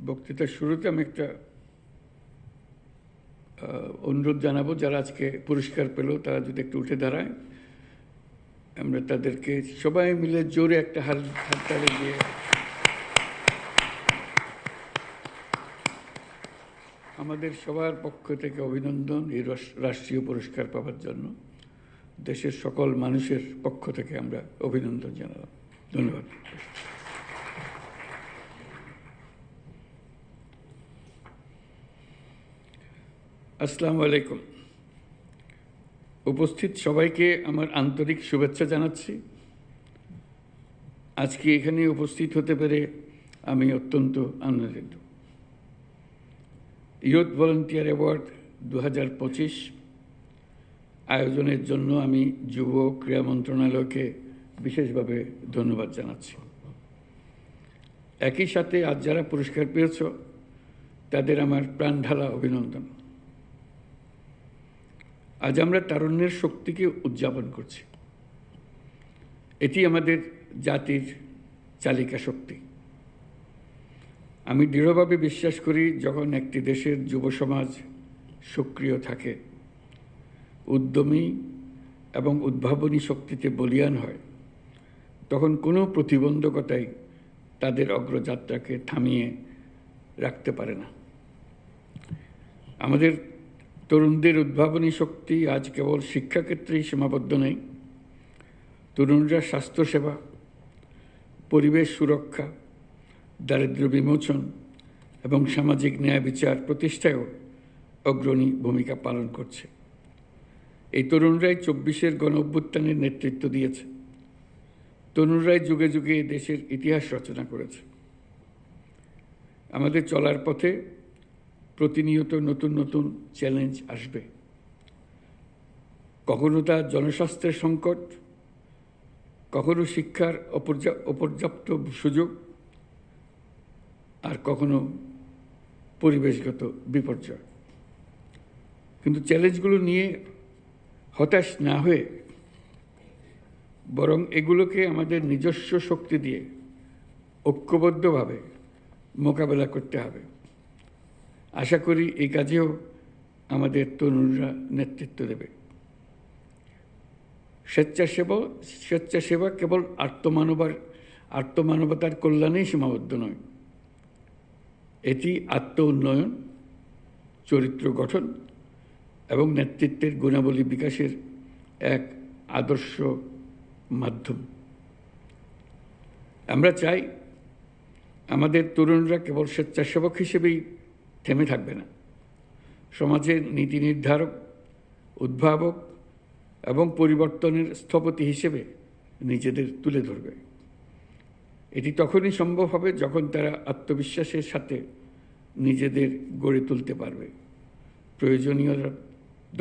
বক্তৃতার শুরুতে আমি একটা অনুরোধ জানাবো, যারা আজকে পুরস্কার পেল তারা যদি একটু উঠে দাঁড়ায়, আমরা তাদেরকে সবাই মিলে জোরে একটা হাততালি দিয়ে আমাদের সবার পক্ষ থেকে অভিনন্দন এই রাষ্ট্রীয় পুরস্কার পাওয়ার জন্য। দেশের সকল মানুষের পক্ষ থেকে আমরা অভিনন্দন জানালাম। ধন্যবাদ। আসসালামু আলাইকুম। উপস্থিত সবাইকে আমার আন্তরিক শুভেচ্ছা জানাচ্ছি। আজকে এখানে উপস্থিত হতে পেরে আমি অত্যন্ত আনন্দিত। ইয়ুথ ভলান্টিয়ার অ্যাওয়ার্ড 2025 আয়োজনের জন্য আমি যুব ক্রীড়া মন্ত্রণালয়কে বিশেষভাবে ধন্যবাদ জানাচ্ছি। একই সাথে আজ যারা পুরস্কার পেয়েছ তাদের আমার প্রাণঢালা অভিনন্দন। আজ আমরা তারুণ্যের শক্তিকে উদযাপন করছি। এটি আমাদের জাতির চালিকা শক্তি। আমি দৃঢ়ভাবে বিশ্বাস করি, যখন একটি দেশের যুব সমাজ সক্রিয় থাকে, উদ্যমী এবং উদ্ভাবনী শক্তিতে বলীয়ান হয়, তখন কোনো প্রতিবন্ধকতাই তাদের অগ্রযাত্রাকে থামিয়ে রাখতে পারে না। আমাদের তরুণদের উদ্ভাবনী শক্তি আজ কেবল শিক্ষাক্ষেত্রেই সীমাবদ্ধ নেই। তরুণরা স্বাস্থ্যসেবা, পরিবেশ সুরক্ষা, দারিদ্র্য বিমোচন এবং সামাজিক ন্যায় বিচার প্রতিষ্ঠায়ও অগ্রণী ভূমিকা পালন করছে। এই তরুণরাই 24-এর গণঅভ্যুত্থানের নেতৃত্ব দিয়েছে। তরুণরাই যুগে যুগে দেশের ইতিহাস রচনা করেছে। আমাদের চলার পথে প্রতিনিয়ত নতুন নতুন চ্যালেঞ্জ আসবে। কখনো তা জনস্বাস্থ্যের সংকট, কখনো শিক্ষার অপর্যাপ্ত সুযোগ, আর কখনো পরিবেশগত বিপর্যয়। কিন্তু চ্যালেঞ্জগুলো নিয়ে হতাশ না হয়ে বরং এগুলোকে আমাদের নিজস্ব শক্তি দিয়ে ঐক্যবদ্ধভাবে মোকাবেলা করতে হবে। আশা করি এই কাজেও আমাদের তরুণরা নেতৃত্ব দেবে। স্বেচ্ছাসেবা কেবল আত্মমানবতার কল্যাণেই সীমাবদ্ধ নয়। এটি আত্ম উন্নয়ন, চরিত্র গঠন এবং নেতৃত্বের গুণাবলী বিকাশের এক আদর্শ মাধ্যম। আমরা চাই আমাদের তরুণরা কেবল স্বেচ্ছাসেবক হিসেবেই থেমে থাকবে না, সমাজের নীতি নির্ধারক, উদ্ভাবক এবং পরিবর্তনের স্থপতি হিসেবে নিজেদের তুলে ধরবে। এটি তখনই সম্ভব হবে যখন তারা আত্মবিশ্বাসের সাথে নিজেদের গড়ে তুলতে পারবে, প্রয়োজনীয়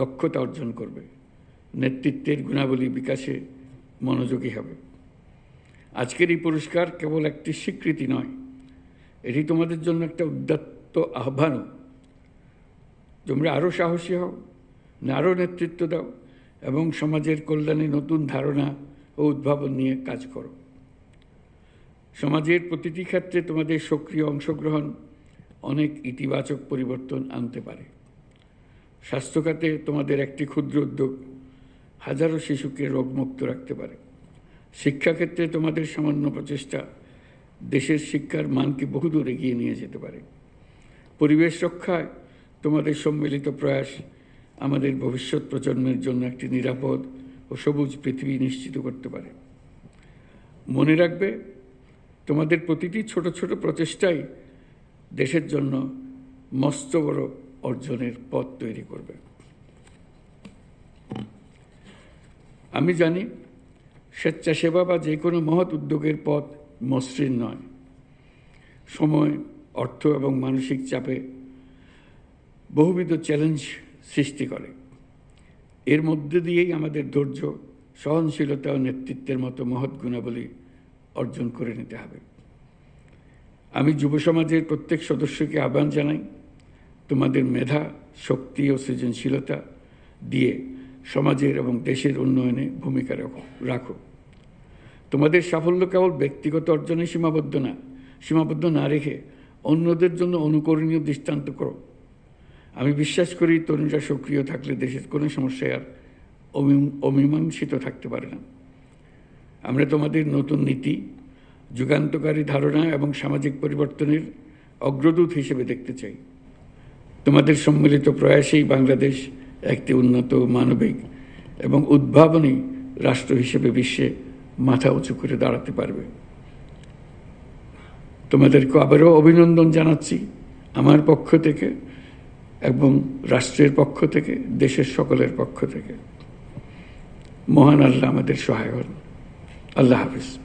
দক্ষতা অর্জন করবে, নেতৃত্বের গুণাবলী বিকাশে মনোযোগী হবে। আজকের এই পুরস্কার কেবল একটি স্বীকৃতি নয়, এটি তোমাদের জন্য একটা উদাত্ত আহ্বানও। তোমরা আরও সাহসী হও, আরও নেতৃত্ব দাও এবং সমাজের কল্যাণে নতুন ধারণা ও উদ্ভাবন নিয়ে কাজ করো। সমাজের প্রতিটি ক্ষেত্রে তোমাদের সক্রিয় অংশগ্রহণ অনেক ইতিবাচক পরিবর্তন আনতে পারে। স্বাস্থ্যখাতে তোমাদের একটি ক্ষুদ্র উদ্যোগ হাজারো শিশুকে রোগমুক্ত রাখতে পারে। শিক্ষাক্ষেত্রে তোমাদের সামান্য প্রচেষ্টা দেশের শিক্ষার মানকে বহুদূর এগিয়ে নিয়ে যেতে পারে। পরিবেশ রক্ষায় তোমাদের সম্মিলিত প্রয়াস আমাদের ভবিষ্যৎ প্রজন্মের জন্য একটি নিরাপদ ও সবুজ পৃথিবী নিশ্চিত করতে পারে। মনে রাখবে, তোমাদের প্রতিটি ছোট ছোট প্রচেষ্টাই দেশের জন্য মস্ত বড় অর্জনের পথ তৈরি করবে। আমি জানি স্বেচ্ছাসেবা বা যে কোনো মহৎ উদ্যোগের পথ মসৃণ নয়। সময়, অর্থ এবং মানসিক চাপে বহুবিধ চ্যালেঞ্জ সৃষ্টি করে। এর মধ্যে দিয়েই আমাদের ধৈর্য, সহনশীলতা ও নেতৃত্বের মতো মহৎ গুণাবলী অর্জন করে নিতে হবে। আমি যুব সমাজের প্রত্যেক সদস্যকে আহ্বান জানাই, তোমাদের মেধা, শক্তি ও সৃজনশীলতা দিয়ে সমাজের এবং দেশের উন্নয়নে ভূমিকা রাখো। তোমাদের সাফল্য কেবল ব্যক্তিগত অর্জনে সীমাবদ্ধ না রেখে অন্যদের জন্য অনুকরণীয় দৃষ্টান্ত করো। আমি বিশ্বাস করি তরুণরা সক্রিয় থাকলে দেশের কোনো সমস্যায় আর অমীমাংসিত থাকতে পারে না। আমরা তোমাদের নতুন নীতি, যুগান্তকারী ধারণা এবং সামাজিক পরিবর্তনের অগ্রদূত হিসেবে দেখতে চাই। তোমাদের সম্মিলিত প্রয়াসেই বাংলাদেশ একটি উন্নত, মানবিক এবং উদ্ভাবনী রাষ্ট্র হিসেবে বিশ্বে মাথা উঁচু করে দাঁড়াতে পারবে। তোমাদেরকে আবারও অভিনন্দন জানাচ্ছি আমার পক্ষ থেকে এবং রাষ্ট্রের পক্ষ থেকে, দেশের সকলের পক্ষ থেকে। মহান আল্লাহ আমাদের সহায় হন। আল্লাহ হাফিজ।